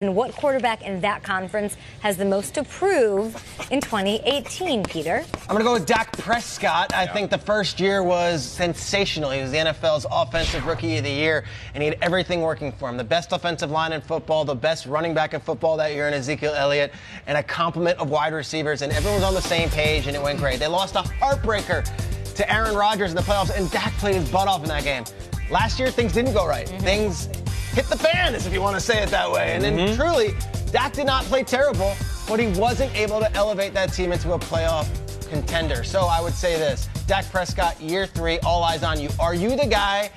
And what quarterback in that conference has the most to prove in 2018, Peter? I'm going to go with Dak Prescott. I think the first year was sensational. He was the NFL's Offensive Rookie of the Year, and he had everything working for him. The best offensive line in football, the best running back in football that year in Ezekiel Elliott, and a complement of wide receivers, and everyone was on the same page, and it went great. They lost a heartbreaker to Aaron Rodgers in the playoffs, and Dak played his butt off in that game. Last year, things didn't go right. Things hit the fan, if you want to say it that way. And then truly, Dak did not play terrible, but he wasn't able to elevate that team into a playoff contender. So I would say this, Dak Prescott, year 3, all eyes on you. Are you the guy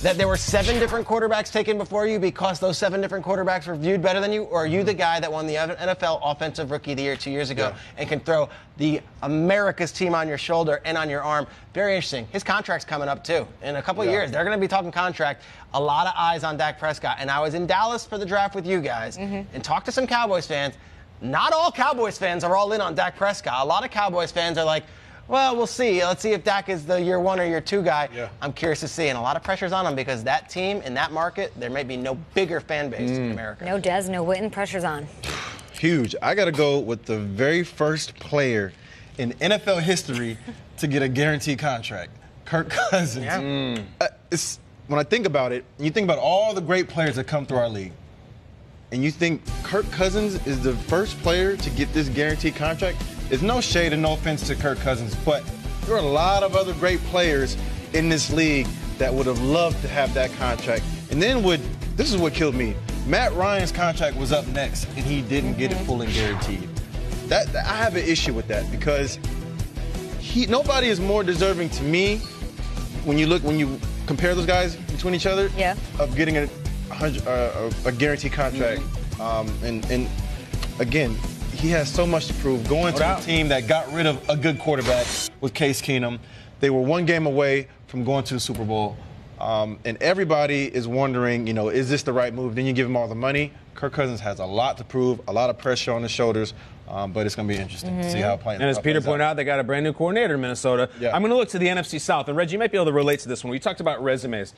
that there were 7 different quarterbacks taken before you because those 7 different quarterbacks were viewed better than you? Or are you the guy that won the NFL Offensive Rookie of the Year 2 years ago and can throw the America's team on your shoulder and on your arm? Very interesting. His contract's coming up, too. In a couple of years, they're going to be talking contract. A lot of eyes on Dak Prescott. And I was in Dallas for the draft with you guys and talked to some Cowboys fans. Not all Cowboys fans are all in on Dak Prescott. A lot of Cowboys fans are like, well, we'll see. Let's see if Dak is the year 1 or year 2 guy. I'm curious to see. And a lot of pressure's on him because that team in that market, there may be no bigger fan base in America. No Dez, no Witten, pressure's on. Huge. I got to go with the very first player in NFL history to get a guaranteed contract, Kirk Cousins. When I think about it, you think about all the great players that come through our league, and you think Kirk Cousins is the first player to get this guaranteed contract. There's no shade and no offense to Kirk Cousins, but there are a lot of other great players in this league that would have loved to have that contract. And then this is what killed me. Matt Ryan's contract was up next, and he didn't get it full and guaranteed. I have an issue with that because nobody is more deserving to me when you compare those guys between each other of getting a guaranteed contract. And again, he has so much to prove. Going to a team that got rid of a good quarterback with Case Keenum. They were 1 game away from going to the Super Bowl. And everybody is wondering, is this the right move? Then you give him all the money. Kirk Cousins has a lot to prove, a lot of pressure on his shoulders. But it's going to be interesting to see how it plays out. And as Peter pointed out, they got a brand new coordinator in Minnesota. I'm going to look to the NFC South. And Reggie, you might be able to relate to this one. We talked about resumes.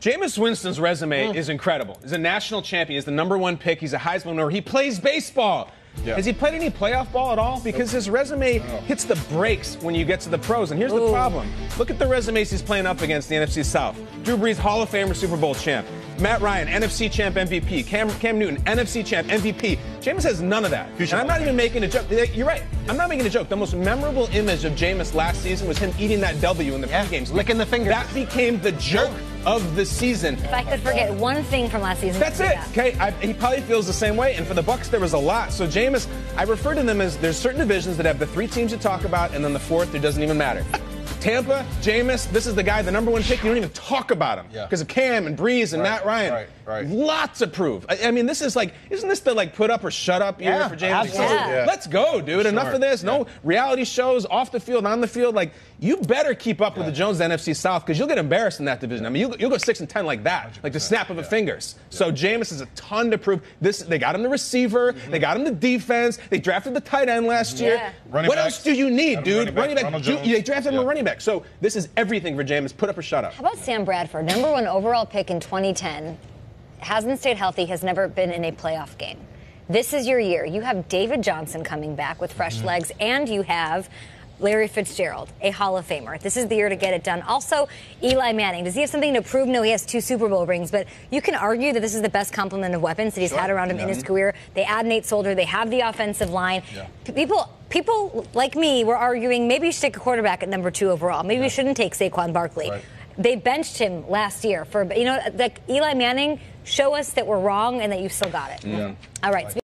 Jameis Winston's resume is incredible. He's a national champion. He's the #1 pick. He's a Heisman winner. He plays baseball. Has he played any playoff ball at all? Because his resume hits the brakes when you get to the pros. And here's the problem. Look at the resumes he's playing up against the NFC South. Drew Brees, Hall of Famer, Super Bowl champ. Matt Ryan, NFC champ, MVP. Cam Newton, NFC champ, MVP. Jameis has none of that. And I'm not even making a joke. You're right. I'm not making a joke. The most memorable image of Jameis last season was him eating that W in the pregame. Licking the fingers. That became the joke of the season. If I could forget one thing from last season, that's it. Okay, he probably feels the same way. And for the Bucs, there was a lot. So Jameis, I refer to them as there's certain divisions that have the 3 teams you talk about, and then the 4th, it doesn't even matter. Tampa, Jameis, this is the guy, the #1 pick. You don't even talk about him because of Cam and Breeze and Matt Ryan. Lots of proof. I mean, this is like, isn't this the put up or shut up year for Jameis? Absolutely. Let's go, dude. Enough of this. No reality shows off the field, on the field. Like, you better keep up with the Jones NFC South because you'll get embarrassed in that division. I mean, you'll go 6-10 like that, like the snap of a fingers. So Jameis has a ton to prove. They got him the receiver. They got him the defense. They drafted the tight end last year. What else do you need, dude? Running back. They drafted him a running back. So this is everything for Jameis. Put up or shut up. How about Sam Bradford, #1 overall pick in 2010, hasn't stayed healthy, has never been in a playoff game. This is your year. You have David Johnson coming back with fresh legs, and you have Larry Fitzgerald, a Hall of Famer. This is the year to get it done. Also, Eli Manning. Does he have something to prove? No, he has 2 Super Bowl rings, but you can argue that this is the best complement of weapons that he's had around him in his career. They add Nate Solder. They have the offensive line. People like me were arguing maybe you should take a quarterback at #2 overall. Maybe we shouldn't take Saquon Barkley. They benched him last year for, like Eli Manning, show us that we're wrong and that you still got it. All right.